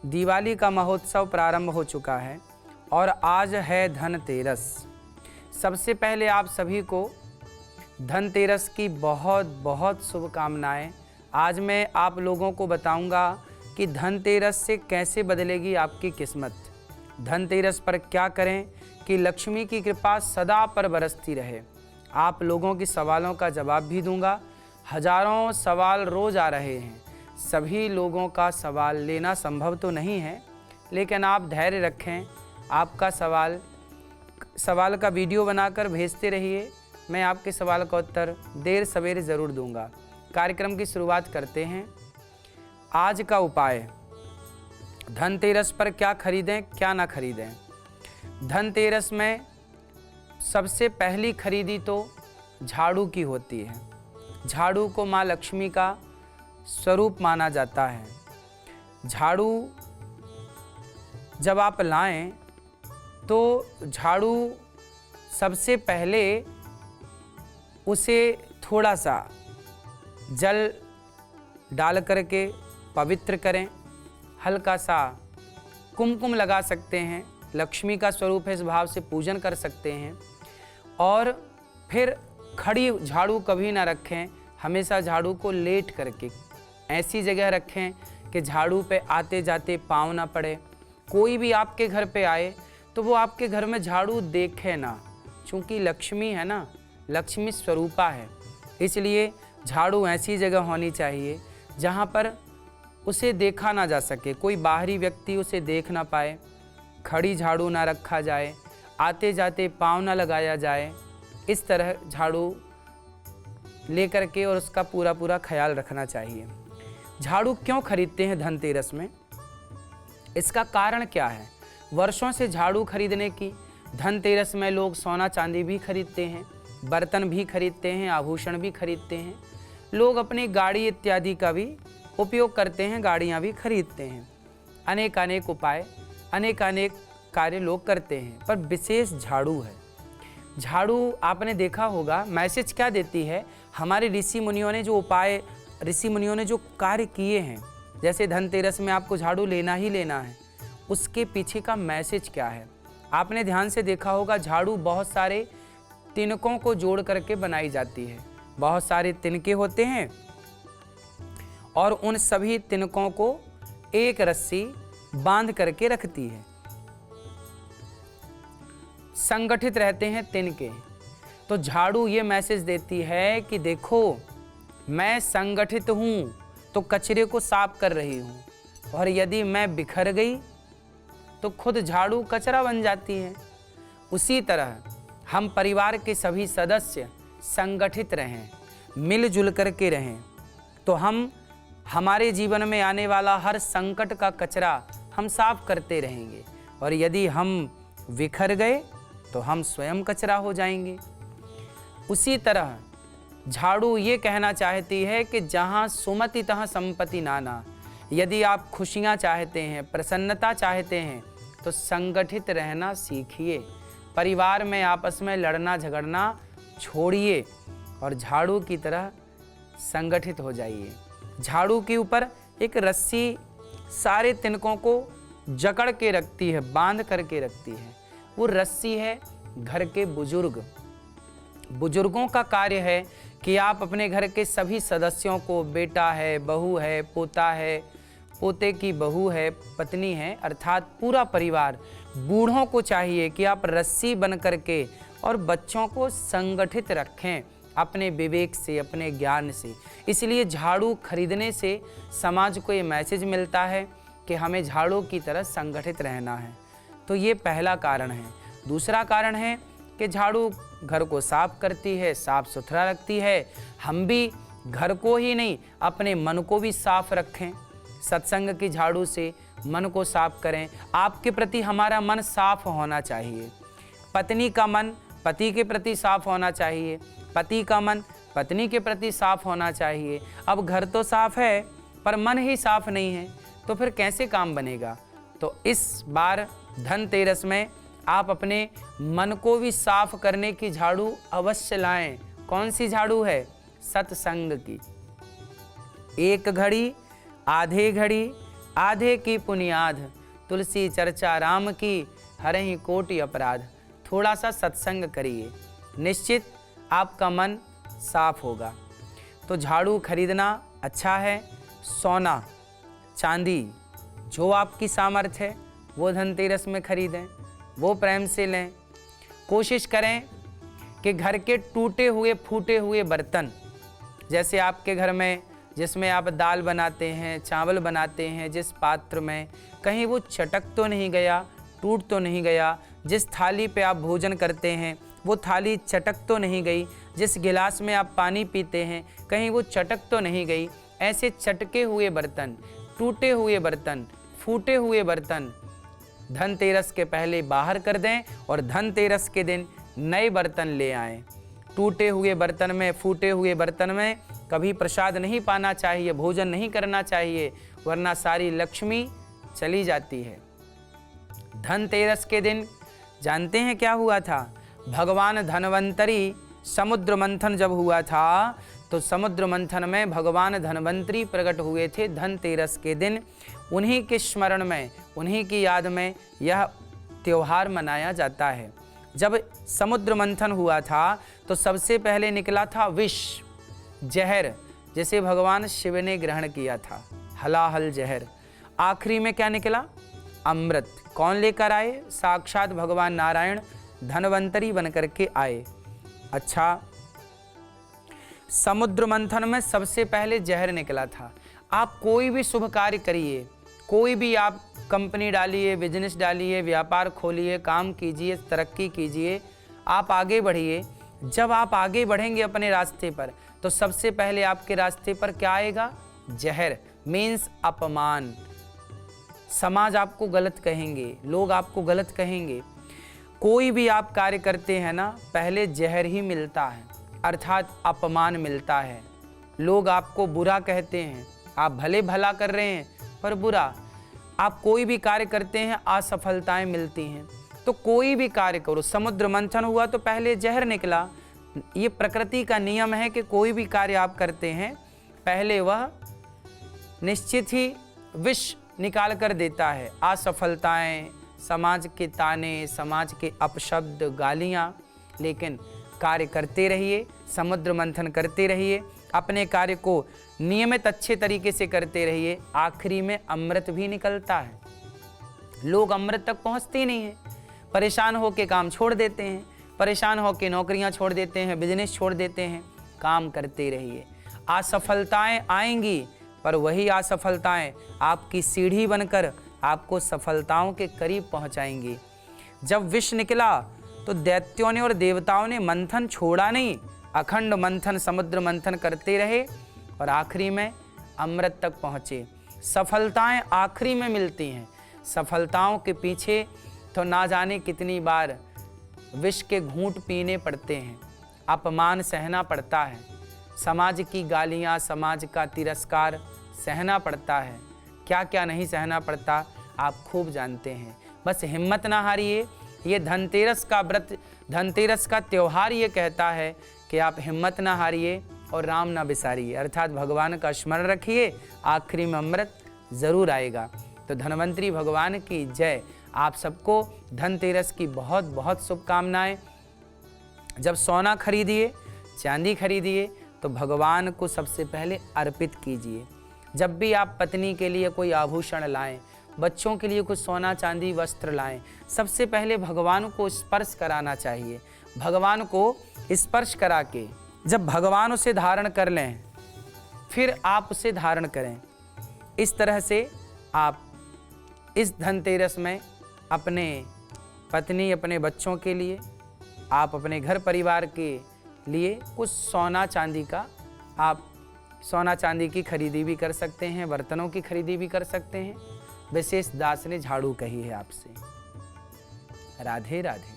दिवाली का महोत्सव प्रारंभ हो चुका है और आज है धनतेरस। सबसे पहले आप सभी को धनतेरस की बहुत बहुत शुभकामनाएं। आज मैं आप लोगों को बताऊंगा कि धनतेरस से कैसे बदलेगी आपकी किस्मत। धनतेरस पर क्या करें कि लक्ष्मी की कृपा सदा पर बरसती रहे। आप लोगों के सवालों का जवाब भी दूंगा। हजारों सवाल रोज आ रहे हैं, सभी लोगों का सवाल लेना संभव तो नहीं है, लेकिन आप धैर्य रखें। आपका सवाल का वीडियो बनाकर भेजते रहिए। मैं आपके सवाल का उत्तर देर सवेरे ज़रूर दूंगा। कार्यक्रम की शुरुआत करते हैं। आज का उपाय, धनतेरस पर क्या खरीदें क्या ना खरीदें। धनतेरस में सबसे पहली खरीदी तो झाड़ू की होती है। झाड़ू को माँ लक्ष्मी का स्वरूप माना जाता है। झाड़ू जब आप लाएं तो झाड़ू सबसे पहले उसे थोड़ा सा जल डाल करके पवित्र करें। हल्का सा कुमकुम लगा सकते हैं, लक्ष्मी का स्वरूप है, इस भाव से पूजन कर सकते हैं। और फिर खड़ी झाड़ू कभी ना रखें, हमेशा झाड़ू को लेट करके ऐसी जगह रखें कि झाड़ू पे आते जाते पाँव ना पड़े। कोई भी आपके घर पे आए तो वो आपके घर में झाड़ू देखे ना, क्योंकि लक्ष्मी है ना, लक्ष्मी स्वरूपा है। इसलिए झाड़ू ऐसी जगह होनी चाहिए जहाँ पर उसे देखा ना जा सके, कोई बाहरी व्यक्ति उसे देख ना पाए। खड़ी झाड़ू ना रखा जाए, आते जाते पाँव ना लगाया जाए। इस तरह झाड़ू लेकर के और उसका पूरा ख्याल रखना चाहिए। झाड़ू क्यों खरीदते हैं धनतेरस में, इसका कारण क्या है? वर्षों से झाड़ू खरीदने की धनतेरस में लोग सोना चांदी भी खरीदते हैं, बर्तन भी खरीदते हैं, आभूषण भी खरीदते हैं। लोग अपनी गाड़ी इत्यादि का भी उपयोग करते हैं, गाड़ियाँ भी खरीदते हैं। अनेक उपाय, अनेक कार्य लोग करते हैं, पर विशेष झाड़ू है। झाड़ू आपने देखा होगा मैसेज क्या देती है। हमारे ऋषि मुनियों ने जो कार्य किए हैं, जैसे धनतेरस में आपको झाड़ू लेना ही लेना है, उसके पीछे का मैसेज क्या है। आपने ध्यान से देखा होगा झाड़ू बहुत सारे तिनकों को जोड़ करके बनाई जाती है। बहुत सारे तिनके होते हैं और उन सभी तिनकों को एक रस्सी बांध करके रखती है। संगठित रहते हैं तिनके। तो झाड़ू ये मैसेज देती है कि देखो मैं संगठित हूँ, तो कचरे को साफ कर रही हूँ, और यदि मैं बिखर गई तो खुद झाड़ू कचरा बन जाती है। उसी तरह हम परिवार के सभी सदस्य संगठित रहें, मिलजुल करके रहें, तो हमारे जीवन में आने वाला हर संकट का कचरा हम साफ करते रहेंगे। और यदि हम बिखर गए तो हम स्वयं कचरा हो जाएंगे। उसी तरह झाड़ू ये कहना चाहती है कि जहाँ सुमति तहाँ संपत्ति नाना। यदि आप खुशियाँ चाहते हैं, प्रसन्नता चाहते हैं, तो संगठित रहना सीखिए। परिवार में आपस में लड़ना झगड़ना छोड़िए और झाड़ू की तरह संगठित हो जाइए। झाड़ू के ऊपर एक रस्सी सारे तिनकों को जकड़ के रखती है, बांध करके रखती है। वो रस्सी है घर के बुजुर्गों का कार्य है कि आप अपने घर के सभी सदस्यों को, बेटा है, बहू है, पोता है, पोते की बहू है, पत्नी है, अर्थात पूरा परिवार, बूढ़ों को चाहिए कि आप रस्सी बन करके और बच्चों को संगठित रखें अपने विवेक से, अपने ज्ञान से। इसलिए झाड़ू खरीदने से समाज को ये मैसेज मिलता है कि हमें झाड़ू की तरह संगठित रहना है। तो ये पहला कारण है। दूसरा कारण है कि झाड़ू घर को साफ करती है, साफ सुथरा रखती है। हम भी घर को ही नहीं, अपने मन को भी साफ रखें। सत्संग की झाड़ू से मन को साफ करें। आपके प्रति हमारा मन साफ होना चाहिए। पत्नी का मन पति के प्रति साफ होना चाहिए, पति का मन पत्नी के प्रति साफ होना चाहिए। अब घर तो साफ है पर मन ही साफ नहीं है, तो फिर कैसे काम बनेगा। तो इस बार धनतेरस में आप अपने मन को भी साफ करने की झाड़ू अवश्य लाएं। कौन सी झाड़ू है? सत्संग की। एक घड़ी, आधे घड़ी, आधे की पुनियाध, तुलसी चर्चा राम की, हरहि कोटि अपराध। थोड़ा सा सत्संग करिए, निश्चित आपका मन साफ होगा। तो झाड़ू खरीदना अच्छा है। सोना चांदी जो आपकी सामर्थ्य है वो धनतेरस में खरीदें, वो प्रेम से लें। कोशिश करें कि घर के टूटे हुए फूटे हुए बर्तन, जैसे आपके घर में जिसमें आप दाल बनाते हैं, चावल बनाते हैं, जिस पात्र में कहीं वो चटक तो नहीं गया, टूट तो नहीं गया, जिस थाली पे आप भोजन करते हैं वो थाली चटक तो नहीं गई, जिस गिलास में आप पानी पीते हैं कहीं वो चटक तो नहीं गई। ऐसे चटके हुए बर्तन, टूटे हुए बर्तन, फूटे हुए बर्तन धनतेरस के पहले बाहर कर दें और धनतेरस के दिन नए बर्तन ले आएं। टूटे हुए बर्तन में, फूटे हुए बर्तन में कभी प्रसाद नहीं पाना चाहिए, भोजन नहीं करना चाहिए, वरना सारी लक्ष्मी चली जाती है। धनतेरस के दिन जानते हैं क्या हुआ था? भगवान धन्वंतरी समुद्र मंथन जब हुआ था तो समुद्र मंथन में भगवान धन्वंतरी प्रकट हुए थे धनतेरस के दिन। उन्हीं के स्मरण में, उन्हीं की याद में यह त्योहार मनाया जाता है। जब समुद्र मंथन हुआ था तो सबसे पहले निकला था विष, जहर, जिसे भगवान शिव ने ग्रहण किया था, हलाहल जहर। आखिरी में क्या निकला? अमृत। कौन लेकर आए? साक्षात भगवान नारायण धन्वंतरी बनकर के आए। अच्छा, समुद्र मंथन में सबसे पहले जहर निकला था। आप कोई भी शुभ कार्य करिए, कोई भी आप कंपनी डालिए, बिजनेस डालिए, व्यापार खोलिए, काम कीजिए, तरक्की कीजिए, आप आगे बढ़िए। जब आप आगे बढ़ेंगे अपने रास्ते पर तो सबसे पहले आपके रास्ते पर क्या आएगा? जहर, मीन्स अपमान। समाज आपको गलत कहेंगे, लोग आपको गलत कहेंगे। कोई भी आप कार्य करते हैं ना, पहले जहर ही मिलता है, अर्थात अपमान मिलता है। लोग आपको बुरा कहते हैं, आप भले भला कर रहे हैं पर बुरा। आप कोई भी कार्य करते हैं, असफलताएं मिलती हैं। तो कोई भी कार्य करो, समुद्र मंथन हुआ तो पहले जहर निकला। ये प्रकृति का नियम है कि कोई भी कार्य आप करते हैं पहले वह निश्चित ही विष निकाल कर देता है। असफलताएं, समाज के ताने, समाज के अपशब्द, गालियाँ। लेकिन कार्य करते रहिए, समुद्र मंथन करते रहिए, अपने कार्य को नियमित अच्छे तरीके से करते रहिए। आखिरी में अमृत भी निकलता है। लोग अमृत तक पहुंचते नहीं हैं, परेशान होकर काम छोड़ देते हैं, परेशान होकर नौकरियां छोड़ देते हैं, बिजनेस छोड़ देते हैं। काम करते रहिए। असफलताएं आएंगी पर वही असफलताएं आपकी सीढ़ी बनकर आपको सफलताओं के करीब पहुंचाएंगी। जब विष निकला तो दैत्यों ने और देवताओं ने मंथन छोड़ा नहीं, अखंड मंथन, समुद्र मंथन करते रहे और आखिरी में अमृत तक पहुँचे। सफलताएं आखिरी में मिलती हैं। सफलताओं के पीछे तो ना जाने कितनी बार विष के घूंट पीने पड़ते हैं, अपमान सहना पड़ता है, समाज की गालियाँ, समाज का तिरस्कार सहना पड़ता है। क्या क्या नहीं सहना पड़ता आप खूब जानते हैं। बस हिम्मत ना हारिए। ये धनतेरस का व्रत, धनतेरस का त्यौहार ये कहता है कि आप हिम्मत ना हारिए और राम ना बिसारिए, अर्थात भगवान का स्मरण रखिए। आखिरी में अमृत ज़रूर आएगा। तो धन्वंतरी भगवान की जय। आप सबको धनतेरस की बहुत बहुत शुभकामनाएं। जब सोना खरीदिए, चांदी खरीदिए तो भगवान को सबसे पहले अर्पित कीजिए। जब भी आप पत्नी के लिए कोई आभूषण लाएं, बच्चों के लिए कुछ सोना चांदी वस्त्र लाएं, सबसे पहले भगवान को स्पर्श कराना चाहिए। भगवान को स्पर्श करा के जब भगवान उसे धारण कर लें फिर आप उसे धारण करें। इस तरह से आप इस धनतेरस में अपने पत्नी, अपने बच्चों के लिए, आप अपने घर परिवार के लिए कुछ सोना चांदी का, आप सोना चांदी की खरीदी भी कर सकते हैं, बर्तनों की खरीदी भी कर सकते हैं। विशेष दास ने झाड़ू कही है आपसे। राधे राधे।